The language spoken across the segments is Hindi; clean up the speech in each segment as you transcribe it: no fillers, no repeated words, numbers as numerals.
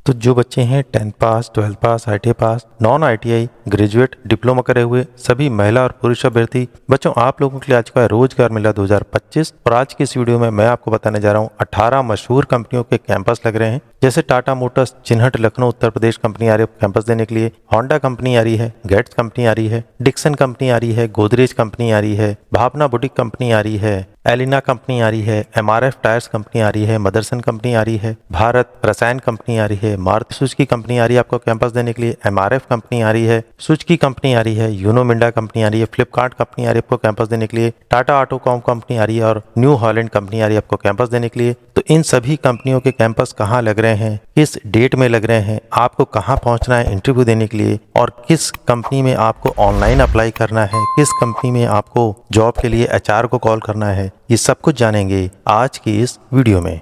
तो जो बच्चे हैं 10th पास, 12th पास, ITI पास, नॉन ITI, ग्रेजुएट, डिप्लोमा करे हुए सभी महिला और पुरुष अभ्यर्थी बच्चों, आप लोगों के लिए आज का रोजगार मेला 2025 और आज की इस वीडियो में मैं आपको बताने जा रहा हूँ 18 मशहूर कंपनियों के कैंपस लग रहे हैं। जैसे टाटा मोटर्स चिन्हट लखनऊ उत्तर प्रदेश कंपनी आ रही है कैंपस देने के लिए, होंडा कंपनी आ रही है, गेट्स कंपनी आ रही है, डिक्सन कंपनी आ रही है, गोदरेज कंपनी आ रही है, भावना बुटीक कंपनी आ रही है, एलिना कंपनी आ रही है, MRF टायर्स कंपनी आ रही है, मदरसन कंपनी आ रही है, भारत रसायन कंपनी आ रही है, मारुति सुजुकी कंपनी आ रही है आपको कैंपस देने के लिए, MRF कंपनी आ रही है, सुजुकी कंपनी आ रही है, यूनो मिंडा कंपनी आ रही है, फ्लिपकार्ट कंपनी आ रही है आपको कैंपस देने के लिए, टाटा ऑटोकॉम कंपनी आ रही है और न्यू हॉलैंड कंपनी आ रही है आपको कैंपस देने के लिए। तो इन सभी कंपनियों के कैंपस कहाँ लग रहे हैं, किस डेट में लग रहे हैं, आपको कहाँ पहुंचना है इंटरव्यू देने के लिए और किस कंपनी में आपको ऑनलाइन अप्लाई करना है, किस कंपनी में आपको जॉब के लिए HR को कॉल करना है, ये सब कुछ जानेंगे आज की इस वीडियो में।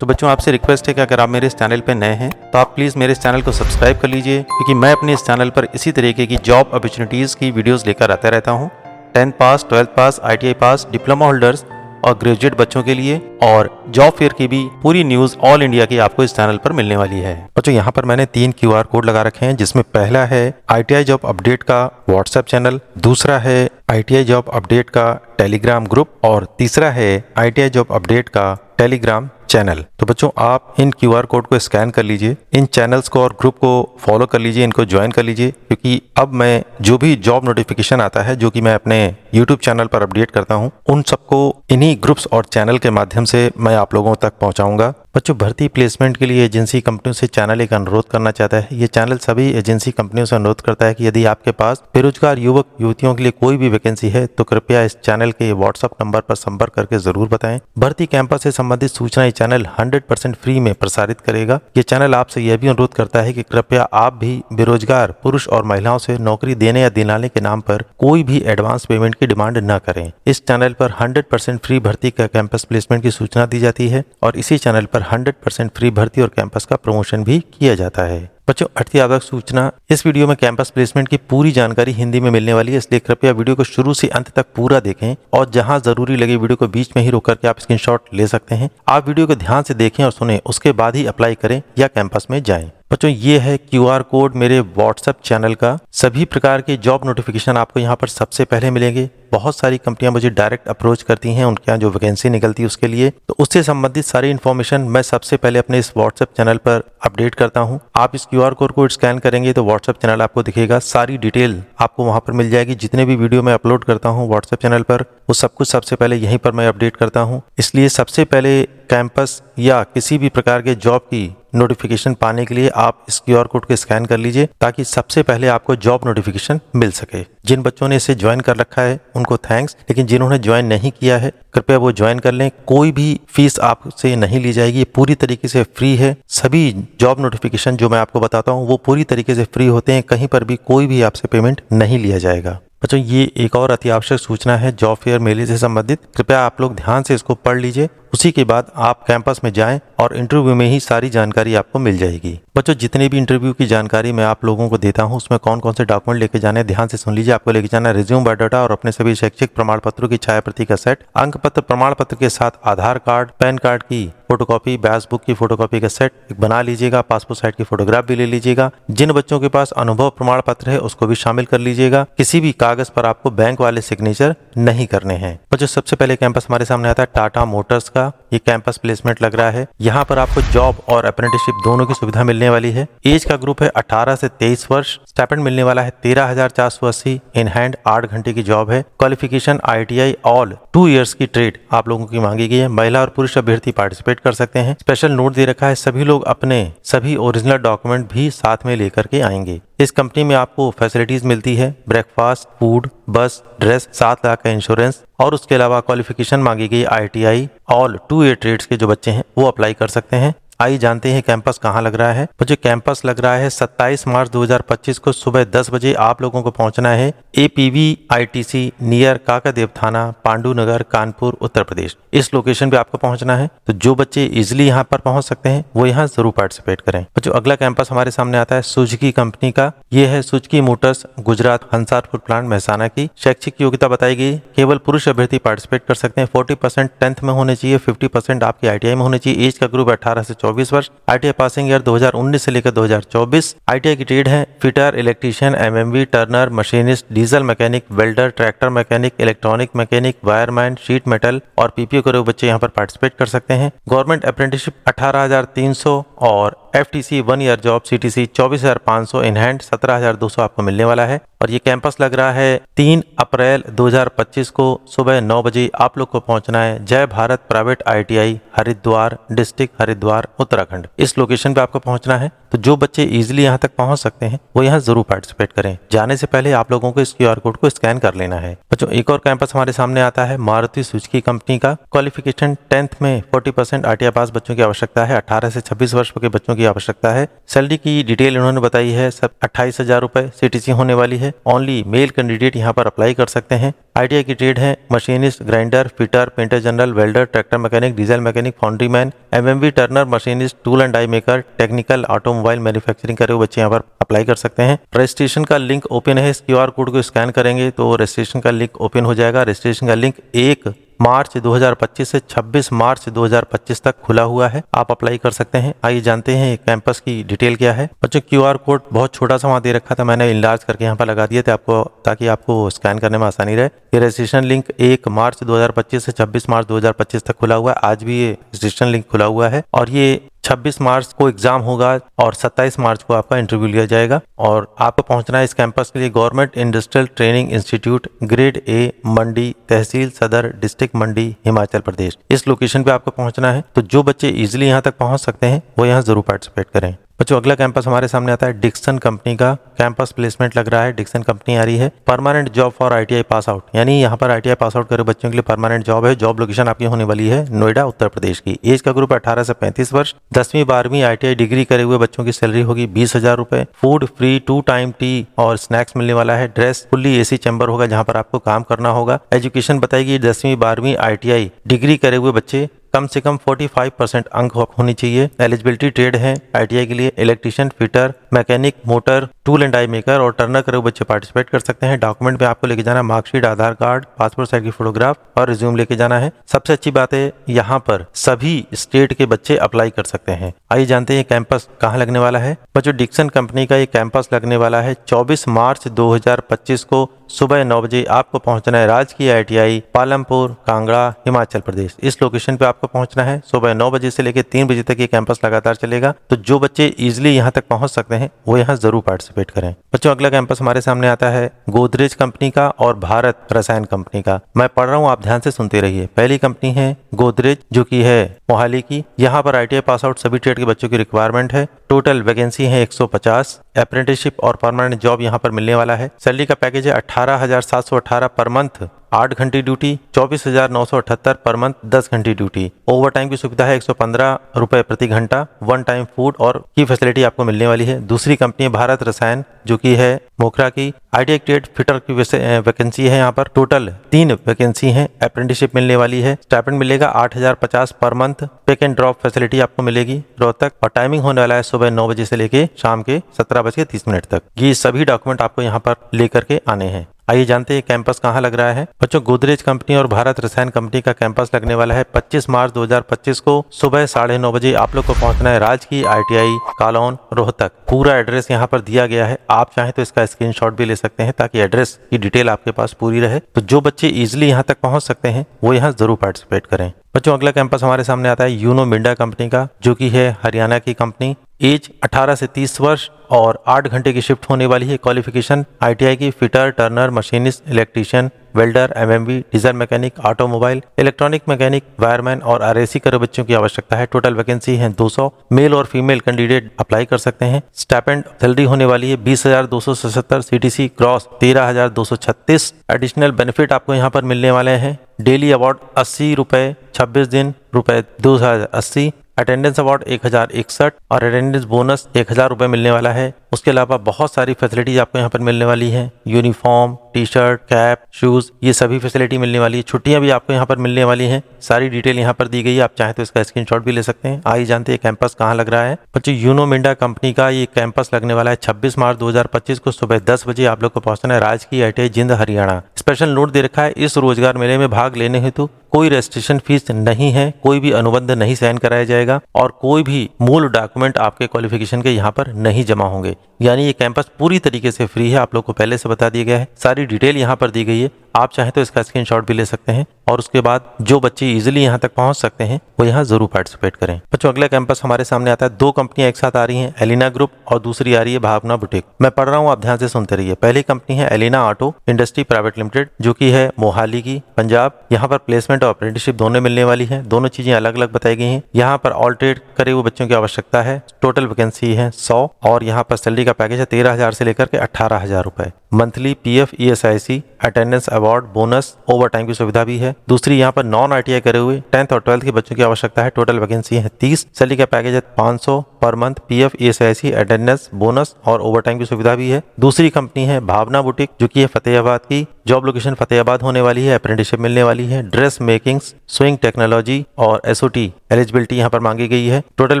तो बच्चों, आपसे रिक्वेस्ट है कि अगर आप मेरे इस चैनल पर नए हैं तो आप प्लीज़ मेरे इस चैनल को सब्सक्राइब कर लीजिए, क्योंकि मैं अपने इस चैनल पर इसी तरीके की जॉब अपॉर्चुनिटीज़ की वीडियोस लेकर आता रहता हूं। 10th पास, 12th पास, ITI पास, डिप्लोमा होल्डर्स और ग्रेजुएट बच्चों के लिए और जॉब फेयर की भी पूरी न्यूज़ ऑल इंडिया की आपको इस चैनल पर मिलने वाली है। बच्चों, यहाँ पर मैंने 3 QR कोड लगा रखे हैं, जिसमें पहला है ITI जॉब अपडेट का व्हाट्सएप चैनल, दूसरा है ITI जॉब अपडेट का टेलीग्राम ग्रुप और तीसरा है ITI जॉब अपडेट का टेलीग्राम चैनल। तो बच्चों, आप इन QR कोड को स्कैन कर लीजिए, इन चैनल्स को और ग्रुप को फॉलो कर लीजिए, इनको ज्वाइन कर लीजिए, क्योंकि अब मैं जो भी जॉब नोटिफिकेशन आता है जो कि मैं अपने YouTube चैनल पर अपडेट करता हूं, उन सबको इन्हीं ग्रुप्स और चैनल के माध्यम से मैं आप लोगों तक पहुंचाऊंगा। बच्चों, भर्ती प्लेसमेंट के लिए एजेंसी कंपनियों से चैनल एक अनुरोध करना चाहता है। ये चैनल सभी एजेंसी कंपनियों से अनुरोध करता है कि यदि आपके पास बेरोजगार युवक युवतियों के लिए कोई भी वैकेंसी है तो कृपया इस चैनल के व्हाट्सएप नंबर पर संपर्क करके जरूर बताएं। भर्ती कैंपस से संबंधित सूचना ये चैनल 100% फ्री में प्रसारित करेगा। ये चैनल आपसे यह भी अनुरोध करता है कि कृपया आप भी बेरोजगार पुरुष और महिलाओं से नौकरी देने या दिलाने के नाम पर कोई भी एडवांस पेमेंट की डिमांड न करें। इस चैनल पर 100% फ्री भर्ती का कैंपस प्लेसमेंट की सूचना दी जाती है और इसी चैनल पर 100% फ्री भर्ती और कैंपस का प्रमोशन भी किया जाता है। बच्चों, अति आवश्यक सूचना, इस वीडियो में कैंपस प्लेसमेंट की पूरी जानकारी हिंदी में मिलने वाली है, इसलिए कृपया वीडियो को शुरू से अंत तक पूरा देखें और जहां जरूरी लगे वीडियो को बीच में ही रोक करके आप स्क्रीनशॉट ले सकते हैं। आप वीडियो को ध्यान से देखें और सुनें, उसके बाद ही अप्लाई करें या कैंपस में जाएं। बच्चों, ये है QR कोड मेरे व्हाट्सएप चैनल का। सभी प्रकार के जॉब नोटिफिकेशन आपको यहाँ पर सबसे पहले मिलेंगे। बहुत सारी कंपनियां मुझे डायरेक्ट अप्रोच करती हैं उनके यहाँ जो वैकेंसी निकलती है उसके लिए, तो उससे संबंधित सारी इन्फॉर्मेशन मैं सबसे पहले अपने इस व्हाट्सएप चैनल पर अपडेट करता हूँ। आप इस QR कोड को स्कैन करेंगे तो व्हाट्सएप चैनल आपको दिखेगा, सारी डिटेल आपको वहां पर मिल जाएगी। जितने भी वीडियो मैं अपलोड करता हूँ व्हाट्सएप चैनल पर, वो सब कुछ सबसे पहले यहीं पर मैं अपडेट करता हूँ। इसलिए सबसे पहले कैंपस या किसी भी प्रकार के जॉब की नोटिफिकेशन पाने के लिए आप इस QR कोड को स्कैन कर लीजिए, ताकि सबसे पहले आपको जॉब नोटिफिकेशन मिल सके। जिन बच्चों ने इसे ज्वाइन कर रखा है उनको थैंक्स, लेकिन जिन्होंने ज्वाइन नहीं किया है कृपया वो ज्वाइन कर लें। कोई भी फीस आपसे नहीं ली जाएगी, पूरी तरीके से फ्री है। सभी जॉब नोटिफिकेशन जो मैं आपको बताता हूँ वो पूरी तरीके से फ्री होते हैं, कहीं पर भी कोई भी आपसे पेमेंट नहीं लिया जाएगा। बच्चों, ये एक और अति आवश्यक सूचना है जॉब फेयर मेले से संबंधित, कृपया आप लोग ध्यान से इसको पढ़ लीजिए। उसी के बाद आप कैंपस में जाएं और इंटरव्यू में ही सारी जानकारी आपको मिल जाएगी। बच्चों, जितने भी इंटरव्यू की जानकारी मैं आप लोगों को देता हूं उसमें कौन कौन से डॉक्यूमेंट लेके जाने हैं ध्यान से सुन लीजिए। आपको लेके जाना है रिज्यूम, बायोडाटा और अपने सभी शैक्षिक प्रमाण पत्रों की छायाप्रति का सेट, अंक पत्र प्रमाण पत्र के साथ आधार कार्ड, पैन कार्ड की फोटोकॉपी, बैच बुक की फोटोकॉपी का सेट एक बना लीजिएगा, पासपोर्ट साइज की फोटोग्राफ भी ले लीजिएगा। जिन बच्चों के पास अनुभव प्रमाण पत्र है उसको भी शामिल कर लीजिएगा। किसी भी कागज पर आपको बैंक वाले सिग्नेचर नहीं करने हैं। बच्चों, सबसे पहले कैंपस हमारे सामने आता है टाटा मोटर्स का। ये कैंपस प्लेसमेंट लग रहा है। यहाँ पर आपको जॉब और अप्रेंटिसशिप दोनों की सुविधा मिलने वाली है। एज का ग्रुप है 18 से 23 वर्ष। स्टाइपेंड मिलने वाला है 13,480 इन हैंड, 8 घंटे की जॉब है। क्वालिफिकेशन ITI ऑल 2 इयर्स की ट्रेड आप लोगों की मांगी गई है। महिला और पुरुष अभ्यर्थी पार्टिसिपेट कर सकते हैं। स्पेशल नोट दे रखा है, सभी लोग अपने सभी ओरिजिनल डॉक्यूमेंट भी साथ में लेकर के आएंगे। इस कंपनी में आपको फैसिलिटीज मिलती है, ब्रेकफास्ट, फूड, बस, ड्रेस, 7 लाख का इंश्योरेंस और उसके अलावा क्वालिफिकेशन मांगी गई ITI ऑल 2 ईयर ट्रेड्स के जो बच्चे हैं वो अप्लाई कर सकते हैं। आइए जानते हैं कैंपस कहाँ लग रहा है। मुझे कैंपस लग रहा है 27 मार्च 2025 को सुबह 10 बजे आप लोगों को पहुंचना है APVITC नियर काकादेव थाना, पांडु नगर, कानपुर, उत्तर प्रदेश। इस लोकेशन पे आपको पहुंचना है। तो जो बच्चे इजिली यहाँ पर पहुंच सकते हैं वो यहाँ जरूर पार्टिसिपेट करें। जो अगला कैंपस हमारे सामने आता है सुजुकी कंपनी का। ये है Suzuki Motors, Gujarat, Hansalpur plant, Mehsana की। शैक्षिक योग्यता बताई गई, केवल पुरुष अभ्यर्थी पार्टिसिपेट कर सकते हैं। 40% 10th में होने चाहिए, 50% आपकी ITI में होने चाहिए। एज का ग्रुप 18 से 24 वर्ष। ITI पासिंग ईयर 2019 से लेकर 2024। ITI की ट्रेड है fitter, electrician, MMV, turner, machinist, diesel mechanic, welder, tractor mechanic, electronic mechanic, wireman, sheet metal और PPO करे हुए बच्चे यहाँ पर पार्टिसिपेट कर सकते हैं। गवर्नमेंट अप्रेंटिसशिप 18,300 और FTC 1 year job CTC 24,500, in hand 17,200 आपको मिलने वाला है। और ये कैंपस लग रहा है 3 अप्रैल 2025 को सुबह 9 बजे आप लोग को पहुंचना है जय Bharat private ITI, Haridwar, district Haridwar, Uttarakhand. इस लोकेशन पे आपको पहुंचना है। तो जो बच्चे इजीली यहाँ तक पहुंच सकते हैं वो यहाँ जरूर पार्टिसिपेट करें। जाने से पहले आप लोगों को इस QR कोड को स्कैन कर लेना है। बच्चों एक और कैंपस हमारे सामने आता है मारुति सुजुकी कंपनी का। क्वालिफिकेशन 10th में 40% ITI पास बच्चों की आवश्यकता है। 18 से 26 वर्ष के बच्चों की आवश्यकता है। सैलरी की डिटेल उन्होंने बताई है, सब 28,000 रुपए CTC होने वाली है। ओनली मेल कैंडिडेट यहाँ पर अप्लाई कर सकते हैं। ITI की ट्रेड है machinist, grinder, fitter, painter general, welder, tractor mechanic, diesel mechanic, foundry man, MMV, turner, machinist, tool and die maker, technical, automobile manufacturing करे हुए बच्चे यहाँ पर अप्लाई कर सकते हैं। रजिस्ट्रेशन का लिंक ओपन है। इस QR कोड को स्कैन करेंगे तो रजिस्ट्रेशन का लिंक ओपन हो जाएगा। रजिस्ट्रेशन का लिंक 1 मार्च 2025 से 26 मार्च 2025 तक खुला हुआ है, आप अप्लाई कर सकते हैं। आइए जानते हैं कैंपस की डिटेल क्या है। बच्चों QR कोड बहुत छोटा सा वहाँ दे रखा था, मैंने इनलार्ज करके यहाँ पर लगा दिया था आपको, ताकि आपको स्कैन करने में आसानी रहे। ये रजिस्ट्रेशन लिंक 1 मार्च 2025 से 26 मार्च 2025 तक खुला हुआ है। आज भी ये रजिस्ट्रेशन लिंक खुला हुआ है और ये 26 मार्च को एग्जाम होगा और 27 मार्च को आपका इंटरव्यू लिया जाएगा। और आपको पहुंचना है इस कैंपस के लिए government industrial training institute, grade A, मंडी, तहसील सदर, डिस्ट्रिक्ट मंडी, हिमाचल प्रदेश। इस लोकेशन पे आपको पहुंचना है। तो जो बच्चे इजिली यहाँ तक पहुंच सकते हैं वो यहाँ जरूर पार्टिसिपेट करें। बच्चों अगला कैंपस हमारे सामने आता है डिक्सन कंपनी का। कैंपस प्लेसमेंट लग रहा है, डिक्सन कंपनी आ रही है। Permanent job for ITI pass out, यानी यहाँ पर ITI पास आउट करे बच्चों के लिए परमानेंट जॉब है। जॉब लोकेशन आपकी होने वाली है नोएडा, उत्तर प्रदेश की। एज का ग्रुप 18 से 35 वर्ष। 10वीं 12वीं ITI डिग्री करे हुए बच्चों की सैलरी होगी 20,000 रुपए। फूड फ्री, 2 टाइम टी और स्नैक्स मिलने वाला है। ड्रेस फुल्ली AC चैम्बर होगा जहाँ पर आपको काम करना होगा। एजुकेशन बताएगी 10वीं 12वीं ITI डिग्री करे हुए बच्चे कम से कम 45% अंक होनी चाहिए। एलिजिबिलिटी ट्रेड है ITI के लिए electrician, fitter, mechanic, motor, tool and die maker और टर्नर करे हुए बच्चे पार्टिसिपेट कर सकते हैं। डॉक्यूमेंट में आपको लेके जाना है मार्कशीट, आधार कार्ड, पासपोर्ट साइज की फोटोग्राफ और रिज्यूम लेके जाना है। सबसे अच्छी बात है यहाँ पर सभी स्टेट के बच्चे अप्लाई कर सकते हैं। आइए जानते हैं कैंपस कहाँ लगने वाला है। बच्चों डिक्सन कंपनी का ये कैंपस लगने वाला है 24 मार्च 2025 को सुबह 9 बजे आपको पहुंचना है राजकीय ITI, पालमपुर, कांगड़ा, हिमाचल प्रदेश। इस लोकेशन पे आपको पहुंचना है। सुबह 9 बजे से लेकर 3 बजे तक ये कैंपस लगातार चलेगा। तो जो बच्चे इजिली यहाँ तक पहुंच सकते हैं वो यहाँ जरूर पार्टिसिपेट करें। बच्चों अगला कैंपस हमारे सामने आता है गोदरेज कंपनी का और भारत रसायन कंपनी का। मैं पढ़ रहा हूँ, आप ध्यान से सुनते रहिए। पहली कंपनी है गोदरेज जो की है मोहाली की। यहाँ पर ITI पास आउट सभी ट्रेड के बच्चों की रिक्वायरमेंट है। टोटल वैकेंसी है 150। अप्रेंटिसशिप और परमानेंट जॉब यहाँ पर मिलने वाला है। सैलरी का पैकेज है 18,718 पर मंथ, 8 घंटे ड्यूटी, 24,978 पर मंथ, 10 घंटे ड्यूटी। ओवर टाइम की सुविधा है 115 रुपए प्रति घंटा। 1 टाइम फूड और की फैसिलिटी आपको मिलने वाली है। दूसरी कंपनी भारत रसायन जो की है मोखरा की। ITI ट्रेड फिटर की वैकेंसी है यहाँ पर। टोटल 3 वैकेंसी है। अप्रेंटिसशिप मिलने वाली है। स्टाइपेंड मिलेगा 8,050 per month. Pick and drop facility आपको मिलेगी रोहतक। और टाइमिंग होने वाला है सुबह 9 बजे से लेके शाम के 17:30 तक। ये सभी डॉक्यूमेंट आपको यहाँ पर लेकर के आने हैं। आइए जानते हैं कैंपस कहाँ लग रहा है। बच्चों गोदरेज कंपनी और भारत रसायन कंपनी का कैंपस लगने वाला है 25 मार्च 2025 को सुबह 9:30 बजे आप लोग को पहुंचना है राजकीय ITI, कालोन, रोहतक। पूरा एड्रेस यहाँ पर दिया गया है, आप चाहें तो इसका स्क्रीनशॉट भी ले सकते हैं ताकि एड्रेस की डिटेल आपके पास पूरी रहे। तो जो बच्चे इजिली यहाँ तक पहुंच सकते हैं वो यहाँ जरूर पार्टिसिपेट करें। बच्चों अगला कैंपस हमारे सामने आता है यूनो मिंडा कंपनी का जो कि है हरियाणा की कंपनी। एज 18 से 30 वर्ष और 8 घंटे की शिफ्ट होने वाली है। क्वालिफिकेशन ITI की fitter, Turner, machinist, electrician, welder, MMV, diesel mechanic, automobile, electronic mechanic, wireman और RAC करे बच्चों की आवश्यकता है। टोटल वैकेंसी है 200। मेल और फीमेल कैंडिडेट अप्लाई कर सकते हैं। स्टाइपेंड सैलरी होने वाली है 20,277, CTC क्रॉस 13,236। एडिशनल बेनिफिट आपको यहाँ पर मिलने वाले हैं। डेली अवार्ड 80 रुपए, 26 दिन रुपए 2,080। अटेंडेंस अवार्ड 1061 और अटेंडेंस बोनस 1000 रुपये मिलने वाला है। उसके अलावा बहुत सारी फैसिलिटीज आपको यहाँ पर मिलने वाली है, uniform, T shirt, cap, shoes, ये सभी फैसिलिटी मिलने वाली है। छुट्टियां भी आपको यहाँ पर मिलने वाली हैं। सारी डिटेल यहाँ पर दी गई है, आप चाहें तो इसका स्क्रीनशॉट भी ले सकते हैं। आइए जानते हैं कैंपस कहाँ लग रहा है। बच्चों, यूनो मिंडा कंपनी का ये कैंपस लगने वाला है 26 मार्च 2025 को सुबह 10 बजे आप लोग को पहुंचना है राजकीय ITI जिंद हरियाणा। स्पेशल नोट दे रखा है, इस रोजगार मेले में भाग लेने हेतु कोई रजिस्ट्रेशन फीस नहीं है, कोई भी अनुबंध नहीं साइन कराया जाएगा और कोई भी मूल डॉक्यूमेंट आपके क्वालिफिकेशन के यहाँ पर नहीं जमा होंगे। यानी ये कैंपस पूरी तरीके से फ्री है, आप लोग को पहले से बता दिया गया है। सारी डिटेल यहाँ पर दी गई है, आप चाहें तो इसका स्क्रीनशॉट भी ले सकते हैं और उसके बाद जो बच्चे इजीली यहाँ तक पहुँच सकते हैं वो यहाँ जरूर पार्टिसिपेट करें। बच्चों, अगला कैंपस हमारे सामने आता है। दो कंपनियां एक साथ आ रही हैं, एलिना ग्रुप और दूसरी आ रही है भावना बुटीक। मैं पढ़ रहा हूँ, आप ध्यान से सुनते रहिए। पहली कंपनी है एलिना ऑटो इंडस्ट्री प्राइवेट लिमिटेड, जो की है मोहाली की, पंजाब। यहाँ पर प्लेसमेंट और अप्रेंटिसशिप दोनों मिलने वाली है। दोनों चीजें अलग अलग बताई गई हैं। यहाँ पर ऑल ट्रेड करे हुए बच्चों की आवश्यकता है। टोटल वैकेंसी है 100 और यहाँ पर सैलरी का पैकेज है 13,000 से लेकर के 18,000 रुपए। Monthly PF ESIC, attendance award, bonus, over time की सुविधा भी है। दूसरी यहाँ पर नॉन ITI करे हुए 10th और 12th के बच्चों की आवश्यकता है। टोटल वैकेंसी है 30, सैलरी का पैकेज है 500 per month, PF ESIC, attendance, bonus और ओवर टाइम की सुविधा भी है। दूसरी कंपनी है भावना बुटीक, जो की है फतेहाबाद की। जॉब लोकेशन फतेहाबाद होने वाली है। अप्रेंटिसशिप मिलने वाली है। ड्रेस मेकिंग, स्विंग टेक्नोलॉजी और SOT एलिजिबिलिटी यहाँ पर मांगी गई है। टोटल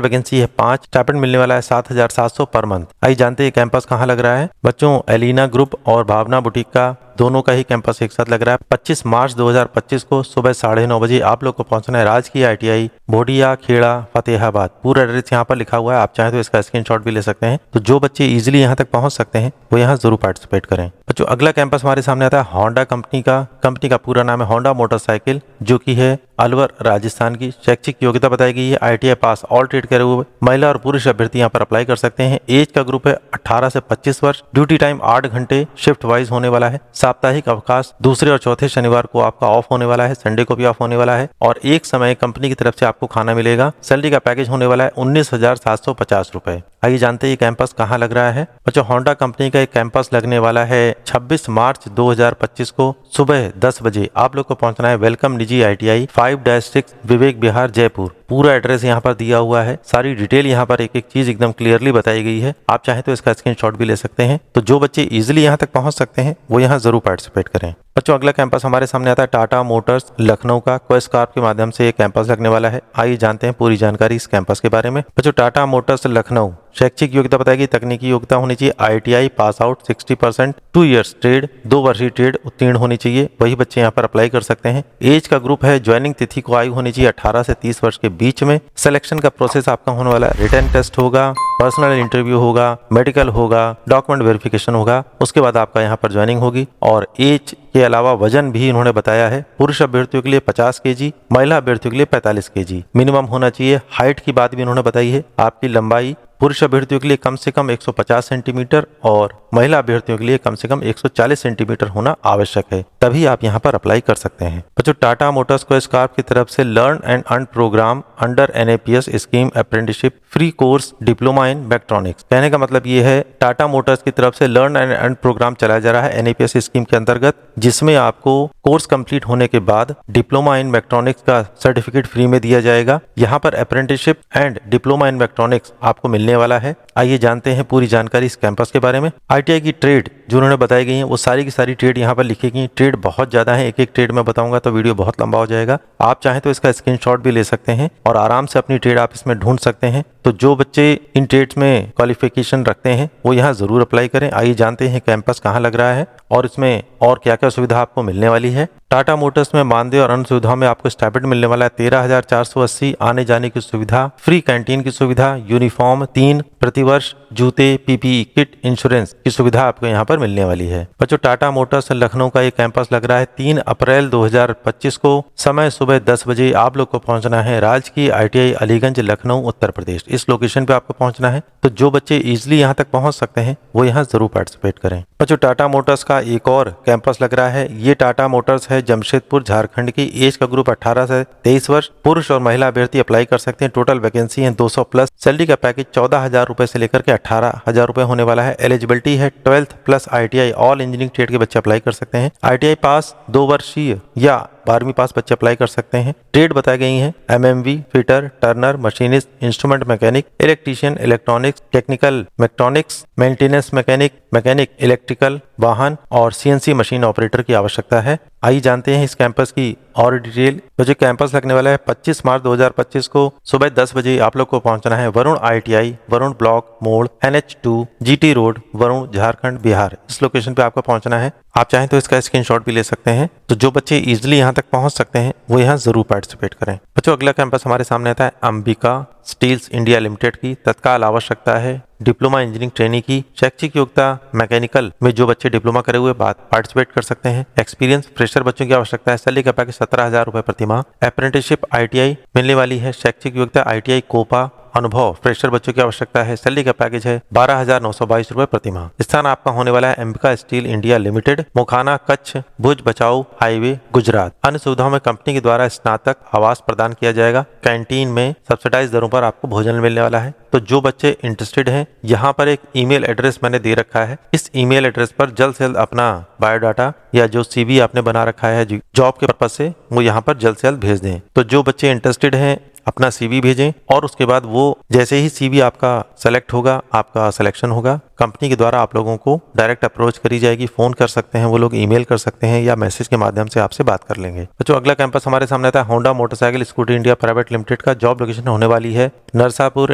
वैकेंसी है 5, स्टाइपेंड मिलने वाला है 7,700 पर मंथ। आइए जानते हैं कैंपस कहाँ लग रहा है। बच्चों, एलिना ग्रुप और भावना बुटीक का दोनों का ही कैंपस एक साथ लग रहा है। 25 मार्च 2025 को सुबह 9:30 बजे आप लोग को पहुंचना है राजकीय ITI भोडिया खेड़ा फतेहाबाद। पूरा एड्रेस यहाँ पर लिखा हुआ है, आप चाहें तो इसका स्क्रीनशॉट भी ले सकते हैं। तो जो बच्चे इजीली यहाँ तक पहुंच सकते हैं वो यहाँ जरूर पार्टिसिपेट करें। बच्चों, अगला कैंपस हमारे सामने आता है होंडा कंपनी का। कंपनी का पूरा नाम है होंडा मोटरसाइकिल, जो की है अलवर राजस्थान की। शैक्षिक योग्यता बताई गई है ITI पास, ऑल ट्रेड करे हुए महिला और पुरुष अभ्यर्थी यहाँ पर अप्लाई कर सकते हैं। एज का ग्रुप है 18 से 25 वर्ष। ड्यूटी टाइम 8 घंटे शिफ्ट वाइज होने वाला है। साप्ताहिक अवकाश दूसरे और चौथे शनिवार को आपका ऑफ होने वाला है, संडे को भी ऑफ होने वाला है और एक समय कंपनी की तरफ से आपको खाना मिलेगा। सैलरी का पैकेज होने वाला है 19,750 रुपए। आइए जानते हैं ये कैंपस कहाँ लग रहा है। बच्चों, होंडा कंपनी का एक कैंपस लगने वाला है 26 मार्च 2025 को सुबह 10 बजे आप लोग को पहुंचना है वेलकम निजी ITI 5-6 विवेक विहार जयपुर। पूरा एड्रेस यहाँ पर दिया हुआ है। सारी डिटेल यहाँ पर एक एक चीज एकदम क्लियरली बताई गई है, आप चाहें तो इसका स्क्रीनशॉट भी ले सकते हैं। तो जो बच्चे इजीली यहाँ तक पहुंच सकते हैं वो यहाँ जरूर पार्टिसिपेट करें। बच्चों, अगला कैंपस हमारे सामने आता है टाटा मोटर्स लखनऊ का। क्वेस्ट कार्प के माध्यम से ये कैंपस लगने वाला है। आइए जानते हैं पूरी जानकारी इस कैंपस के बारे में। बच्चों, टाटा मोटर्स लखनऊ शैक्षिक योग्यता बताएगी, तकनीकी योग्यता होनी चाहिए ITI pass out 60%, 2 years trade, 2 वर्षीय ट्रेड उत्तीर्ण होनी चाहिए, वही बच्चे यहाँ पर अप्लाई कर सकते हैं। एज का ग्रुप है, ज्वाइनिंग तिथि को आयु होनी चाहिए 18 से 30 वर्ष के बीच में। सिलेक्शन का प्रोसेस आपका होने वाला है, रिटन टेस्ट होगा, पर्सनल इंटरव्यू होगा, मेडिकल होगा, डॉक्यूमेंट वेरिफिकेशन होगा, उसके बाद आपका यहाँ पर ज्वाइनिंग होगी। और एज के अलावा वजन भी इन्होंने बताया है, पुरुष अभ्यर्थियों के लिए 50 kg, महिला अभ्यर्थियों के लिए 45 kg मिनिमम होना चाहिए। हाइट की बात भी इन्होंने बताई है, आपकी लंबाई पुरुष अभ्यर्थियों के लिए कम से कम 150 सेंटीमीटर और महिला अभ्यर्थियों के लिए कम से कम 140 सेंटीमीटर होना आवश्यक है, तभी आप यहाँ पर अप्लाई कर सकते हैं। बच्चों, टाटा मोटर्स को स्कार्प की तरफ से learn and earn program under NAPS scheme apprenticeship free course diploma in mechatronics. कहने का मतलब ये है, टाटा मोटर्स की तरफ से लर्न एंड अर्न प्रोग्राम चलाया जा रहा है NAPS स्कीम के अंतर्गत, जिसमें आपको कोर्स कंप्लीट होने के बाद डिप्लोमा इन मैकेट्रॉनिक्स का सर्टिफिकेट फ्री में दिया जाएगा। यहाँ पर apprenticeship and diploma in mechatronics आपको मिलने वाला है। आइए जानते हैं पूरी जानकारी इस कैंपस के बारे में। ITI की ट्रेड जो उन्होंने बताई गई है वो सारी की सारी ट्रेड यहाँ पर लिखी गई। ट्रेड बहुत ज्यादा है, एक एक ट्रेड में बताऊंगा तो वीडियो बहुत लंबा हो जाएगा। आप चाहें तो इसका स्क्रीनशॉट भी ले सकते हैं और आराम से अपनी ट्रेड आप इसमें ढूंढ सकते हैं। तो जो बच्चे इन ट्रेड्स में क्वालिफिकेशन रखते हैं वो यहाँ जरूर अप्लाई करें। आइए जानते हैं कैंपस कहाँ लग रहा है और इसमें और क्या क्या सुविधा आपको मिलने वाली है। टाटा मोटर्स में मानदेय और अन्य सुविधाओं में आपको स्टाइपेंड मिलने वाला है 13,480, आने जाने की सुविधा, फ्री कैंटीन की सुविधा, यूनिफॉर्म 3 प्रतिवर्ष, जूते, PPE किट, इंश्योरेंस की सुविधा आपको यहाँ पर मिलने वाली है। बच्चों, टाटा मोटर्स लखनऊ का ये कैंपस लग रहा है 3 अप्रैल 2025 को, समय सुबह 10 बजे आप लोग को पहुंचना है राजकीय ITI अलीगंज लखनऊ उत्तर प्रदेश। इस लोकेशन पे आपको पहुंचना है। तो जो बच्चे इजिली यहाँ तक पहुंच सकते हैं वो यहाँ जरूर पार्टिसिपेट करें। बच्चों, टाटा मोटर्स का एक और कैंपस लग रहा है, ये टाटा मोटर्स है जमशेदपुर झारखंड की। एज का ग्रुप 18 से 23 वर्ष, पुरुष और महिला अभ्यर्थी अप्लाई कर सकते हैं। टोटल वैकेंसी है 200 प्लस। सैलरी का पैकेज 14,000 रुपए से लेकर के 18,000 रुपए होने वाला है। एलिजिबिलिटी है 12th plus ITI, all engineering trade के बच्चे अप्लाई कर सकते हैं। ITI पास 2 वर्षीय या 12वीं पास बच्चे अप्लाई कर सकते हैं। ट्रेड बताई गई है MMV, fitter, Turner, machinist, instrument mechanic, electrician, electronics, technical mechatronics, maintenance mechanic, mechanic electrical, वाहन और सीएनसी मशीन ऑपरेटर की आवश्यकता है। आइए जानते हैं इस कैंपस की और डिटेल। तो जो कैंपस लगने वाला है 25 मार्च 2025 को सुबह 10 बजे आप लोग को पहुंचना है वरुण ITI, वरुण ब्लॉक, मोड़, NH2, GT road, Varun, Jharkhand, Bihar. इस लोकेशन पे आपको पहुंचना है। आप चाहें तो इसका स्क्रीनशॉट भी ले सकते हैं। तो जो बच्चे इजीली यहाँ तक पहुंच सकते हैं वो यहाँ जरूर पार्टिसिपेट करें। बच्चों अगला कैंपस हमारे सामने आता है अंबिका स्टील्स इंडिया लिमिटेड की। तत्काल आवश्यकता है डिप्लोमा इंजीनियरिंग ट्रेनी की। शैक्षिक योग्यता मैकेनिकल में जो बच्चे डिप्लोमा करे हुए पार्टिसिपेट कर सकते हैं। एक्सपीरियंस फ्रेशर बच्चों की आवश्यकता है। सैलरी का पैकेज 17,000 रुपए प्रति माह। अप्रेंटिसशिप ITI मिलने वाली है। शैक्षिक योग्यता ITI कोपा। अनुभव फ्रेशर बच्चों की आवश्यकता है। सैलरी का पैकेज है 12,922 रुपए प्रति माह। स्थान आपका होने वाला है Ambika steel India limited, Mokhana, Kutch, Bhuj Bhachau highway, Gujarat. अन्य सुविधाओं में कंपनी के द्वारा स्नातक आवास प्रदान किया जाएगा। कैंटीन में सब्सिडाइज दरों पर आपको भोजन मिलने वाला है। तो जो बच्चे इंटरेस्टेड हैं, यहाँ पर एक ईमेल एड्रेस मैंने दे रखा है। इस ईमेल एड्रेस पर जल्द से जल्द अपना बायोडाटा या जो CV आपने बना रखा है जॉब के पर्पज से, वो यहाँ पर जल्द से जल्द भेज दें। तो जो बच्चे इंटरेस्टेड हैं अपना CV भेजें और उसके बाद वो जैसे ही CV आपका सेलेक्ट होगा, आपका सिलेक्शन होगा, कंपनी के द्वारा आप लोगों को डायरेक्ट अप्रोच करी जाएगी। फोन कर सकते हैं वो लोग, ईमेल कर सकते हैं या मैसेज के माध्यम से आपसे बात कर लेंगे। बच्चों अगला कैंपस हमारे सामने आता है Honda motorcycle scooty India private limited का। जॉब लोकेशन होने वाली है Narsapur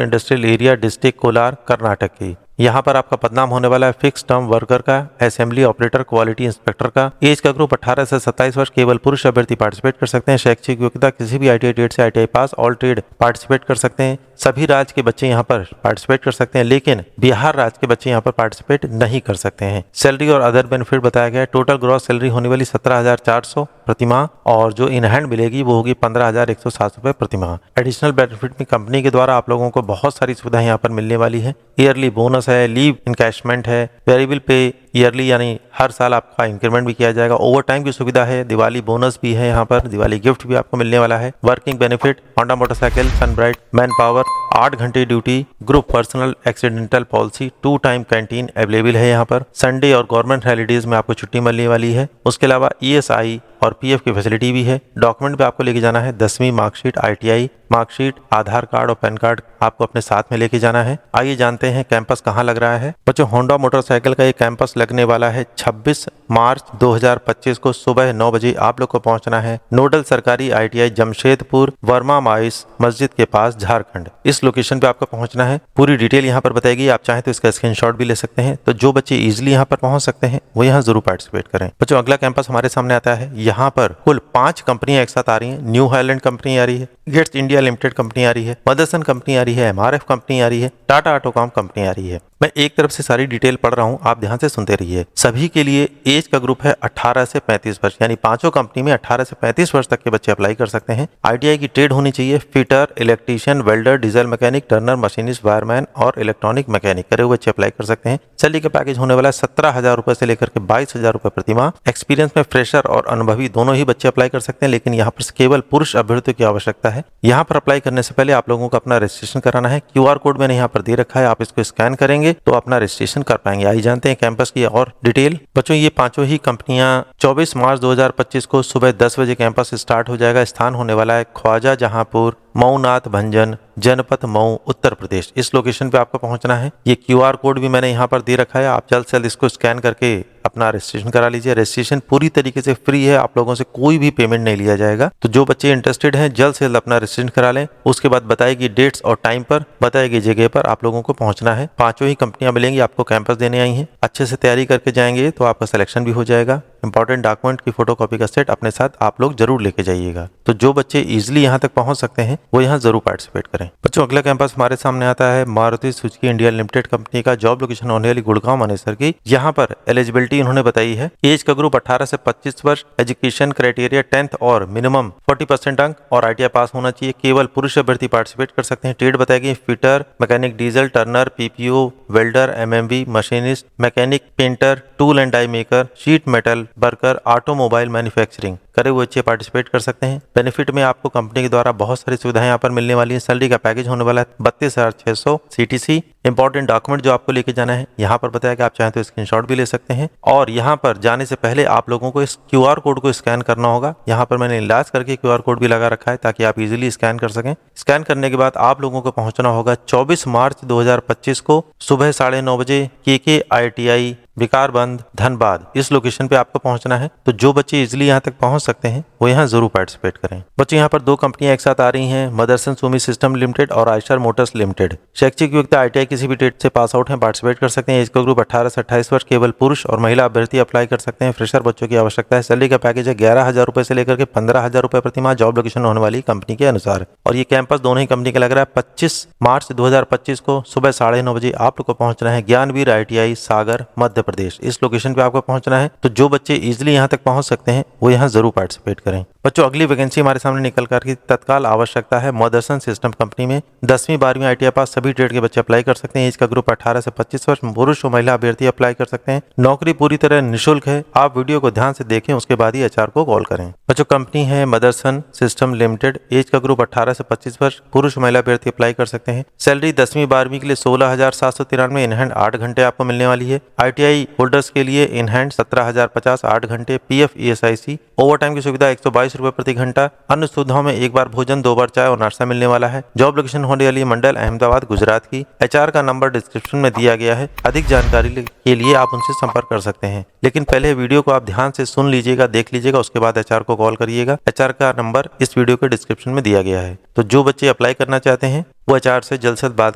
industrial area, district Kolar, Karnataka की। यहाँ पर आपका पदनाम होने वाला है फिक्स टर्म वर्कर का, असेंबली ऑपरेटर, क्वालिटी इंस्पेक्टर का। एज का ग्रुप 18 से 27 वर्ष। केवल पुरुष अभ्यर्थी पार्टिसिपेट कर सकते हैं। शैक्षिक योग्यता किसी भी ITI ट्रेड से ITI पास, ऑल ट्रेड पार्टिसिपेट कर सकते हैं। सभी राज्य के बच्चे यहाँ पर पार्टिसिपेट कर सकते हैं, लेकिन बिहार राज्य के बच्चे यहाँ पर पार्टिसिपेट नहीं कर सकते हैं। सैलरी और अदर बेनिफिट बताया गया है। टोटल ग्रॉस सैलरी होने वाली 17,400 प्रति माह और जो इन हैंड मिलेगी वो होगी 15,107 रुपए प्रति माह। एडिशनल बेनिफिट में कंपनी के द्वारा आप लोगों को बहुत सारी सुविधाएं यहाँ पर मिलने वाली है। ईयरली बोनस है, लीव इनकैशमेंट है, वेरिएबल पे ईयरली यानी हर साल आपका इंक्रीमेंट भी किया जाएगा। ओवर टाइम की सुविधा है, दिवाली बोनस भी है, यहाँ पर दिवाली गिफ्ट भी आपको मिलने वाला है। Working benefit, Honda motorcycle, Sunbright, man power, 8 घंटे duty, group personal accidental policy, 2 time canteen available है यहाँ पर। संडे और गवर्नमेंट हॉलीडेज में आपको छुट्टी मिलने वाली है। उसके अलावा ESI और PF की फैसिलिटी भी है। डॉक्यूमेंट पे आपको लेके जाना है 10वीं मार्कशीट, ITI मार्कशीट, आधार कार्ड और पैन कार्ड आपको अपने साथ में लेके जाना है। आइए जानते हैं कैंपस कहाँ लग रहा है। बच्चों होंडा मोटरसाइकिल का ये कैंपस लगने वाला है 26 मार्च 2025 को सुबह 9 बजे आप लोग को पहुंचना है नोडल सरकारी ITI जमशेदपुर, वर्मा माइस मस्जिद के पास, झारखंड। इस लोकेशन पे आपको पहुंचना है। पूरी डिटेल यहाँ पर बताएगी, आप चाहें तो इसका स्क्रीनशॉट भी ले सकते हैं। तो जो बच्चे इजिली यहाँ पर पहुंच सकते हैं वो यहाँ जरूर पार्टिसिपेट करें। बच्चों अगला कैंपस हमारे सामने आता है। यहाँ पर कुल 5 कंपनियां एक साथ आ रही है। न्यू हाईलैंड कंपनी आ रही है, गेट्स इंडिया लिमिटेड कंपनी आ रही है, मदरसन कंपनी आ रही है, MRF कंपनी आ रही है, टाटा ऑटोकॉम कंपनी आ रही है। मैं एक तरफ से सारी डिटेल पढ़ रहा हूँ, आप ध्यान से सुनते रहिए। सभी के लिए एज का ग्रुप है 18 से 35 वर्ष, यानी पांचों कंपनी में 18 से 35 वर्ष तक के बच्चे अप्लाई कर सकते हैं। ITI की ट्रेड होनी चाहिए। Fitter, electrician, welder, diesel mechanic, Turner, machinist, wireman और इलेक्ट्रॉनिक मैकेनिक करे हुए बच्चे अप्लाई कर सकते हैं। सैलरी का पैकेज होने वाला है 17,000 रुपए से लेकर के 22,000 रुपए प्रति माह। एक्सपीरियंस में फ्रेशर और अनुभवी दोनों ही बच्चे अप्लाई कर सकते हैं, लेकिन यहाँ पर केवल पुरुष अभ्यर्थियों की आवश्यकता है। यहाँ पर अप्लाई करने से पहले आप लोगों को अपना रजिस्ट्रेशन कराना है। QR कोड मैंने यहाँ पर दे रखा है, आप इसको स्कैन करेंगे तो अपना रजिस्ट्रेशन कर पाएंगे। आइए जानते हैं कैंपस की और डिटेल। बच्चों ये पांचों ही कंपनियां 24 मार्च 2025 को सुबह 10 बजे कैंपस स्टार्ट हो जाएगा। स्थान होने वाला है ख्वाजा जहांपुर, मऊनाथ भंजन, जनपद मऊ, उत्तर प्रदेश। इस लोकेशन पे आपको पहुंचना है। ये QR कोड भी मैंने यहाँ पर दे रखा है, आप जल्द से जल्द इसको स्कैन करके अपना रजिस्ट्रेशन करा लीजिए। रजिस्ट्रेशन पूरी तरीके से फ्री है, आप लोगों से कोई भी पेमेंट नहीं लिया जाएगा। तो जो बच्चे इंटरेस्टेड हैं जल्द से जल्द अपना रजिस्ट्रेशन करा लें। उसके बाद बताएगी डेट्स और टाइम पर, बताएगी जगह पर आप लोगों को पहुंचना है। पांचों ही कंपनियां मिलेंगी, आपको कैंपस देने आई हैं। अच्छे से तैयारी करके जाएंगे तो आपका सिलेक्शन भी हो जाएगा। इंपॉर्टेंट डॉक्यूमेंट की फोटोकॉपी का सेट अपने साथ आप लोग जरूर लेके जाइएगा। तो जो बच्चे इजिली यहाँ तक पहुंच सकते हैं वो यहाँ जरूर पार्टिसिपेट करें। बच्चों अगला कैंपस हमारे सामने आता है Maruti Suzuki India limited company का। जॉब लोकेशन होने वाली गुड़गांव मानेसर की। यहाँ पर एलिजिबिलिटी उन्होंने बताई है। एज का ग्रुप 18 से 25 वर्ष। एजुकेशन क्राइटेरिया 10th और मिनिमम 40% अंक और ITI पास होना चाहिए। केवल पुरुष अभ्यर्थी पार्टिसिपेट कर सकते हैं। ट्रेड बताएगी fitter, mechanic diesel, turner, PPO, welder, MMV, machinist, mechanic, painter, tool and die maker, sheet metal worker, automobile manufacturing. करे हुए बच्चे पार्टिसिपेट कर सकते हैं। बेनिफिट में आपको कंपनी के द्वारा बहुत सारी सुविधाएं यहाँ पर मिलने वाली है। सैलरी का पैकेज होने वाला है 32,600 CTC। इंपॉर्टेंट डॉक्यूमेंट जो आपको लेके जाना है, यहाँ पर बताया कि आप चाहें तो स्क्रीनशॉट भी ले सकते हैं। और यहाँ पर जाने से पहले आप लोगों को इस QR कोड को स्कैन करना होगा। यहाँ पर मैंने इलाज करके QR कोड भी लगा रखा है ताकि आप इजीली स्कैन कर सकें। स्कैन करने के बाद आप लोगों को पहुंचना होगा 24 मार्च 2025 को सुबह 9:30 बजे KK ITI विकारबंद धनबाद, इस लोकेशन पे आपको पहुंचना है। तो जो बच्चे इजीली यहाँ तक पहुंच सकते हैं वो यहाँ जरूर पार्टिसिपेट करें। बच्चे यहाँ पर दो कंपनियां एक साथ आ रही हैं, मदरसन सुमी सिस्टम लिमिटेड और आयशर मोटर्स लिमिटेड। शैक्षिक योग्यता ITI किसी भी ट्रेड से पास आउट हैं, पार्टिसिपेट कर सकते हैं। एज का ग्रुप 18 से 28 वर्ष, केवल पुरुष और महिला अभ्यर्थी अप्लाई कर सकते हैं। फ्रेशर बच्चों की आवश्यकता है। सैलरी का पैकेज है 11,000 रुपए से लेकर के 15,000 रुपए प्रति माह, जॉब लोकेशन होने वाली कंपनी के अनुसार। और ये कैंपस दोनों ही कंपनी का लग रहा है। 25 मार्च 2025 को सुबह 9:30 बजे आप लोग को पहुंचना है ज्ञानवीर ITI सागर मध्य प्रदेश, इस लोकेशन पे आपको पहुंचना है। तो जो बच्चे इजीली यहाँ तक पहुंच सकते हैं वो यहाँ जरूर पार्टिसिपेट करें। बच्चों अगली वैकेंसी हमारे सामने निकल कर की तत्काल आवश्यकता है मदरसन सिस्टम कंपनी में 10वीं 12वीं ITI पास सभी ट्रेड के बच्चे अप्लाई कर सकते हैं। एज का ग्रुप 18 से 25 वर्ष, पुरुष और महिला अभ्यर्थी अप्लाई कर सकते हैं। नौकरी पूरी तरह निःशुल्क है। आप वीडियो को ध्यान से देखें, उसके बाद ही HR को कॉल करें। बच्चों कंपनी है मदरसन सिस्टम लिमिटेड। एज का ग्रुप 18 से 25 वर्ष, पुरुष और महिला अभ्यर्थी अप्लाई कर सकते हैं। सैलरी 10वीं 12वीं के लिए 16,793 इन हैंड 8 घंटे आपको मिलने वाली है। ITI होल्डर्स के लिए इन हैंड 17,050 8 घंटे। PF ESIC ओवर टाइम की सुविधा 122 रुपए प्रति घंटा। अन्य सुविधाओं में एक बार भोजन, 2 बार चाय और नाश्ता मिलने वाला है। जॉब लोकेशन होने वाली मंडल अहमदाबाद गुजरात की। HR का नंबर डिस्क्रिप्शन में दिया गया है। अधिक जानकारी के लिए आप उनसे संपर्क कर सकते हैं। लेकिन पहले वीडियो को आप ध्यान से सुन लीजिएगा, देख लीजिएगा, उसके बाद HR को कॉल करिएगा। HR का नंबर इस वीडियो के डिस्क्रिप्शन में दिया गया है। तो जो बच्चे अप्लाई करना चाहते हैं वो HR से जल्द से जल्द बात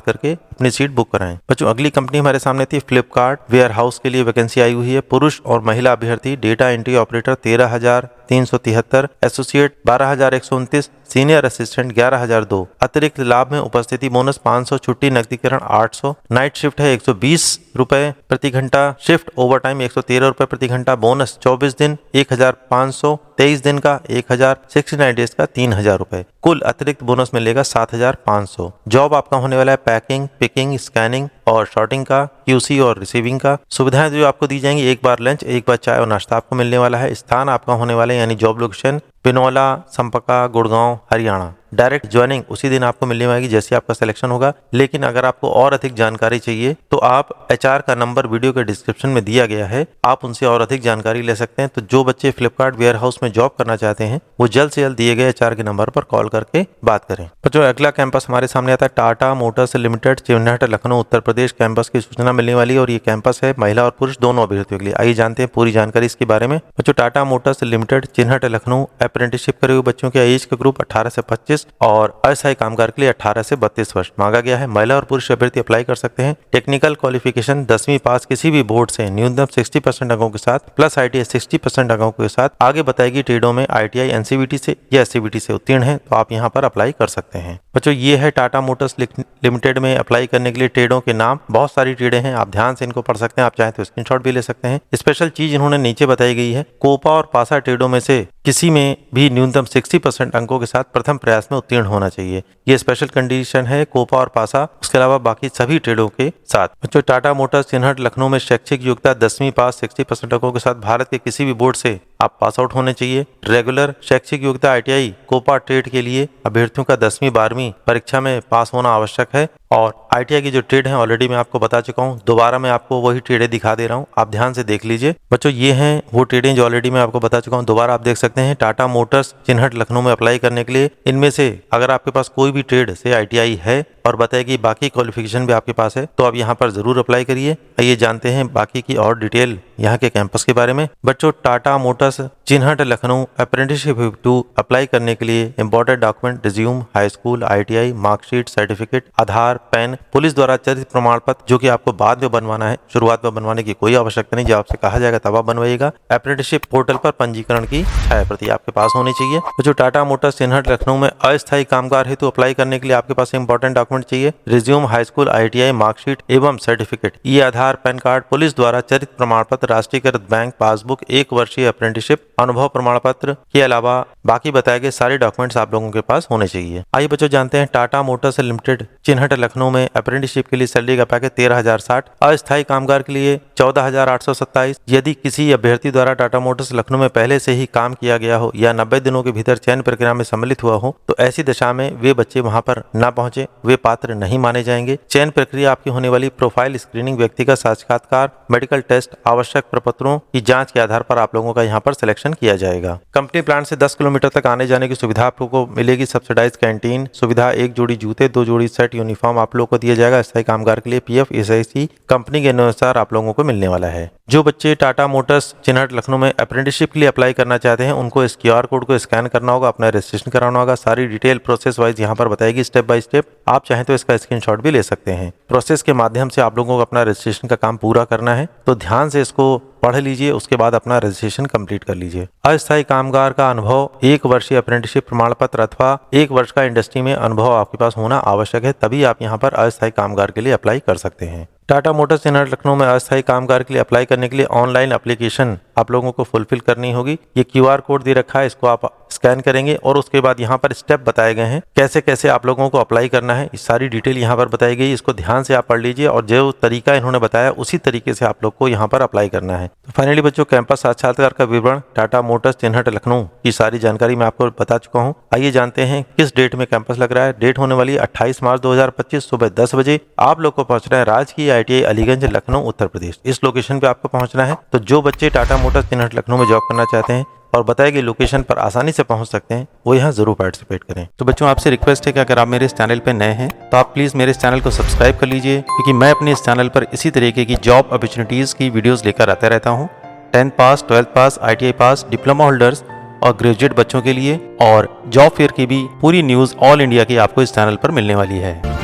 करके अपनी सीट बुक कराएं। बच्चों अगली कंपनी हमारे सामने थी फ्लिपकार्ट वेयर हाउस के लिए वैकेंसी आई हुई है। पुरुष और महिला अभ्यर्थी data entry operator 13,373, associate 12,129, senior assistant 11,002। अतिरिक्त लाभ में उपस्थिति बोनस 500, छुट्टी नकदीकरण 800। नाइट शिफ्ट है 120 रुपए प्रति घंटा, शिफ्ट ओवर टाइम 113 रुपए प्रति घंटा। बोनस 24 दिन 1,500, 23 दिन का 1,000, 69 डेज का 3,000 रुपए। कुल अतिरिक्त बोनस मिलेगा 7,500। जॉब आपका होने वाला है पैकिंग, पिकिंग, स्कैनिंग और शॉर्टिंग का, QC और रिसीविंग का। सुविधाएं जो आपको दी जाएंगी, एक बार लंच, एक बार चाय और नाश्ता आपको मिलने वाला है। स्थान आपका होने वाला है यानी job location Pinaula, Sampka, Gurgaon, Haryana. Direct joining उसी दिन आपको मिलने वाली जैसे आपका सिलेक्शन होगा। लेकिन अगर आपको और अधिक जानकारी चाहिए तो आप HR का नंबर वीडियो के डिस्क्रिप्शन में दिया गया है, आप उनसे और अधिक जानकारी ले सकते हैं। तो जो बच्चे फ्लिपकार्ट वेयर हाउस में जॉब करना चाहते हैं वो जल्द से जल्द दिए गए HR के नंबर पर कॉल करके बात करें। तो जो अगला कैंपस हमारे सामने आता है टाटा मोटर्स लिमिटेड चिन्हट लखनऊ उत्तर प्रदेश। कैंपस की सूचना मिलने वाली है और ये कैंपस है महिला और पुरुष दोनों अभ्यर्थियों के लिए। आइए जानते हैं पूरी जानकारी इसके बारे में। बच्चों टाटा मोटर्स लिमिटेड चिन्हट लखनऊ अप्रेंटिसशिप करे हुए बच्चों के एज का ग्रुप 18 से 25 और अस्थायी कामगार के लिए 18 से 32 वर्ष मांगा गया है। महिला और पुरुष अभ्यर्थी अप्लाई कर सकते हैं। टेक्निकल क्वालिफिकेशन 10वीं पास किसी भी बोर्ड से न्यूनतम 60% अंकों के साथ प्लस ITI 60% अंकों के साथ। आगे बताएगी ट्रेडों में ITI NCVT से या SCVT से उत्तीर्ण है तो आप यहाँ पर अप्लाई कर सकते हैं। बच्चों ये है टाटा मोटर्स लिमिटेड में अप्लाई करने के लिए ट्रेडों के नाम। बहुत सारी ट्रेडें हैं, आप ध्यान से इनको पढ़ सकते हैं। आप चाहें तो स्क्रीनशॉट भी ले सकते हैं। स्पेशल चीज इन्होंने नीचे बताई गई है, कोपा और पासा ट्रेडों में से किसी में भी न्यूनतम 60% अंकों के साथ प्रथम प्रयास में उत्तीर्ण होना चाहिए। ये स्पेशल कंडीशन है कोपा और पासा, उसके अलावा बाकी सभी ट्रेडों के साथ। बच्चों टाटा मोटर्स चिन्हट लखनऊ में शैक्षिक योग्यता 10वीं पास 60% अंकों के साथ भारत के किसी भी बोर्ड से आप पास आउट होने चाहिए। रेगुलर शैक्षिक योग्यता ITI कोपा ट्रेड के लिए अभ्यर्थियों का 10वीं 12वीं परीक्षा में पास होना आवश्यक है। और ITI की जो ट्रेड है ऑलरेडी मैं आपको बता चुका हूँ, दोबारा मैं आपको वही ट्रेडें दिखा दे रहा हूँ, आप ध्यान से देख लीजिए। बच्चों ये हैं वो ट्रेडें जो ऑलरेडी मैं आपको बता चुका हूँ, दोबारा आप देख सकते हैं। टाटा मोटर्स चिन्हट लखनऊ में अप्लाई करने के लिए इनमें से अगर आपके पास कोई भी ट्रेड से ITI है और बताएगी बाकी क्वालिफिकेशन भी आपके पास है तो आप यहाँ पर जरूर अप्लाई करिए। आइए जानते हैं बाकी की और डिटेल यहाँ के कैंपस के बारे में। बच्चों Tata Motors Chinhat Lucknow apprenticeship to apply करने के लिए important document resume, high school, ITI marksheet, certificate, Aadhaar, PAN, police द्वारा चरित प्रमाण पत्र जो कि आपको बाद में बनवाना है, शुरुआत में बनवाने की कोई आवश्यकता नहीं, जब आपसे कहा जाएगा तब आप बनवाइएगा। अप्रेंटिसशिप पोर्टल पर पंजीकरण की छायाप्रति आपके पास होनी चाहिए। जो टाटा मोटर्स चिन्हट लखनऊ में अस्थायी कामगार हेतु अप्लाई करने के लिए आपके पास इंपॉर्टेंट डॉक्यूमेंट डॉक्यूमेंट चाहिए, resume, high school, ITI marksheet एवं सर्टिफिकेट, ई आधार, पैन कार्ड, पुलिस द्वारा चरित प्रमाण पत्र, राष्ट्रीयकृत बैंक पासबुक, 1 वर्षीय अप्रेंटिसशिप अनुभव प्रमाण पत्र के अलावा बाकी बताए गए सारे डॉक्यूमेंट्स आप लोगों के पास होने चाहिए। आइए बच्चों जानते हैं टाटा मोटर्स लिमिटेड चिन्हट लखनऊ में अप्रेंटिसशिप के लिए सैलरी का पैकेज 13,060, अस्थायी कामगार के लिए 14,827। यदि किसी अभ्यर्थी द्वारा टाटा मोटर्स लखनऊ में पहले से ही काम किया गया हो या 90 दिनों के भीतर चयन प्रक्रिया में सम्मिलित हुआ हो तो ऐसी दशा में वे बच्चे वहां पर न पहुंचे, वे पात्र नहीं माने जाएंगे। चयन प्रक्रिया आपकी होने वाली प्रोफाइल स्क्रीनिंग, व्यक्तिगत साक्षात्कार, मेडिकल टेस्ट, आवश्यक प्रपत्रों की जांच के आधार पर आप लोगों का यहाँ पर सिलेक्शन किया जाएगा। कंपनी प्लांट से 10 किलोमीटर तक आने जाने की सुविधा आप लोगों को मिलेगी। सब्सिडाइज कैंटीन सुविधा, 1 जोड़ी जूते, 2 जोड़ी शर्ट, यूनिफॉर्म आप लोगों को दिया जाएगा। अस्थायी कामगार के लिए PF, SIC कंपनी के अनुसार आप लोगों को मिलने वाला है। जो बच्चे टाटा मोटर्स चिन्हट लखनऊ में अप्रेंटिसशिप के लिए अप्लाई करना चाहते हैं उनको इस QR कोड को स्कैन करना होगा, अपना रजिस्ट्रेशन कराना होगा। सारी डिटेल प्रोसेस वाइज यहाँ पर बताएगी स्टेप बाय स्टेप। आप चाहें तो इसका स्क्रीनशॉट भी ले सकते हैं। प्रोसेस के माध्यम से आप लोगों को अपना रजिस्ट्रेशन का काम पूरा करना है, तो ध्यान से इसको पढ़ लीजिए, उसके बाद अपना रजिस्ट्रेशन कंप्लीट कर लीजिए। अस्थायी कामगार का अनुभव, 1 वर्षीय अप्रेंटिसशिप प्रमाण पत्र अथवा 1 वर्ष का इंडस्ट्री में अनुभव आपके पास होना आवश्यक है, तभी आप यहाँ पर अस्थायी कामगार के लिए अप्लाई कर सकते हैं। टाटा मोटर्स चिन्हट लखनऊ में अस्थायी कामगार के लिए अप्लाई करने के लिए ऑनलाइन एप्लीकेशन आप लोगों को फुलफिल करनी होगी। ये QR कोड दे रखा है, इसको आप स्कैन करेंगे और उसके बाद यहाँ पर स्टेप बताए गए हैं कैसे कैसे आप लोगों को अप्लाई करना है। इस सारी डिटेल यहाँ पर बताई गई, इसको ध्यान से आप पढ़ लीजिए और जो तरीका इन्होंने बताया उसी तरीके से आप लोग को यहाँ पर अप्लाई करना है। तो फाइनली बच्चों, कैंपस साक्षात्कार का विवरण, टाटा मोटर्स चिन्हट लखनऊ की सारी जानकारी मैं आपको बता चुका हूँ। आइए जानते हैं किस डेट में कैंपस लग रहा है। डेट होने वाली 28 मार्च 2025 सुबह 10 बजे। आप लोग को पहुंचना है राजकीय ITI अलीगंज लखनऊ उत्तर प्रदेश। इस लोकेशन पे आपको पहुंचना है। तो जो बच्चे टाटा मोटर्स चिन्हट लखनऊ में जॉब करना चाहते हैं और बताए गए लोकेशन पर आसानी से पहुंच सकते हैं, वो यहाँ जरूर पार्टिसिपेट करें। तो बच्चों, आपसे रिक्वेस्ट है कि अगर आप मेरे इस चैनल पे नए हैं तो आप प्लीज मेरे इस चैनल को सब्सक्राइब कर लीजिए, क्योंकि मैं अपने इस चैनल पर इसी तरीके की जॉब अपॉर्चुनिटीज की वीडियोस लेकर आता रहता हूँ। 10th पास, 12th पास, ITI पास, डिप्लोमा होल्डर्स और ग्रेजुएट बच्चों के लिए, और जॉब फेयर की भी पूरी न्यूज ऑल इंडिया की आपको इस चैनल पर मिलने वाली है।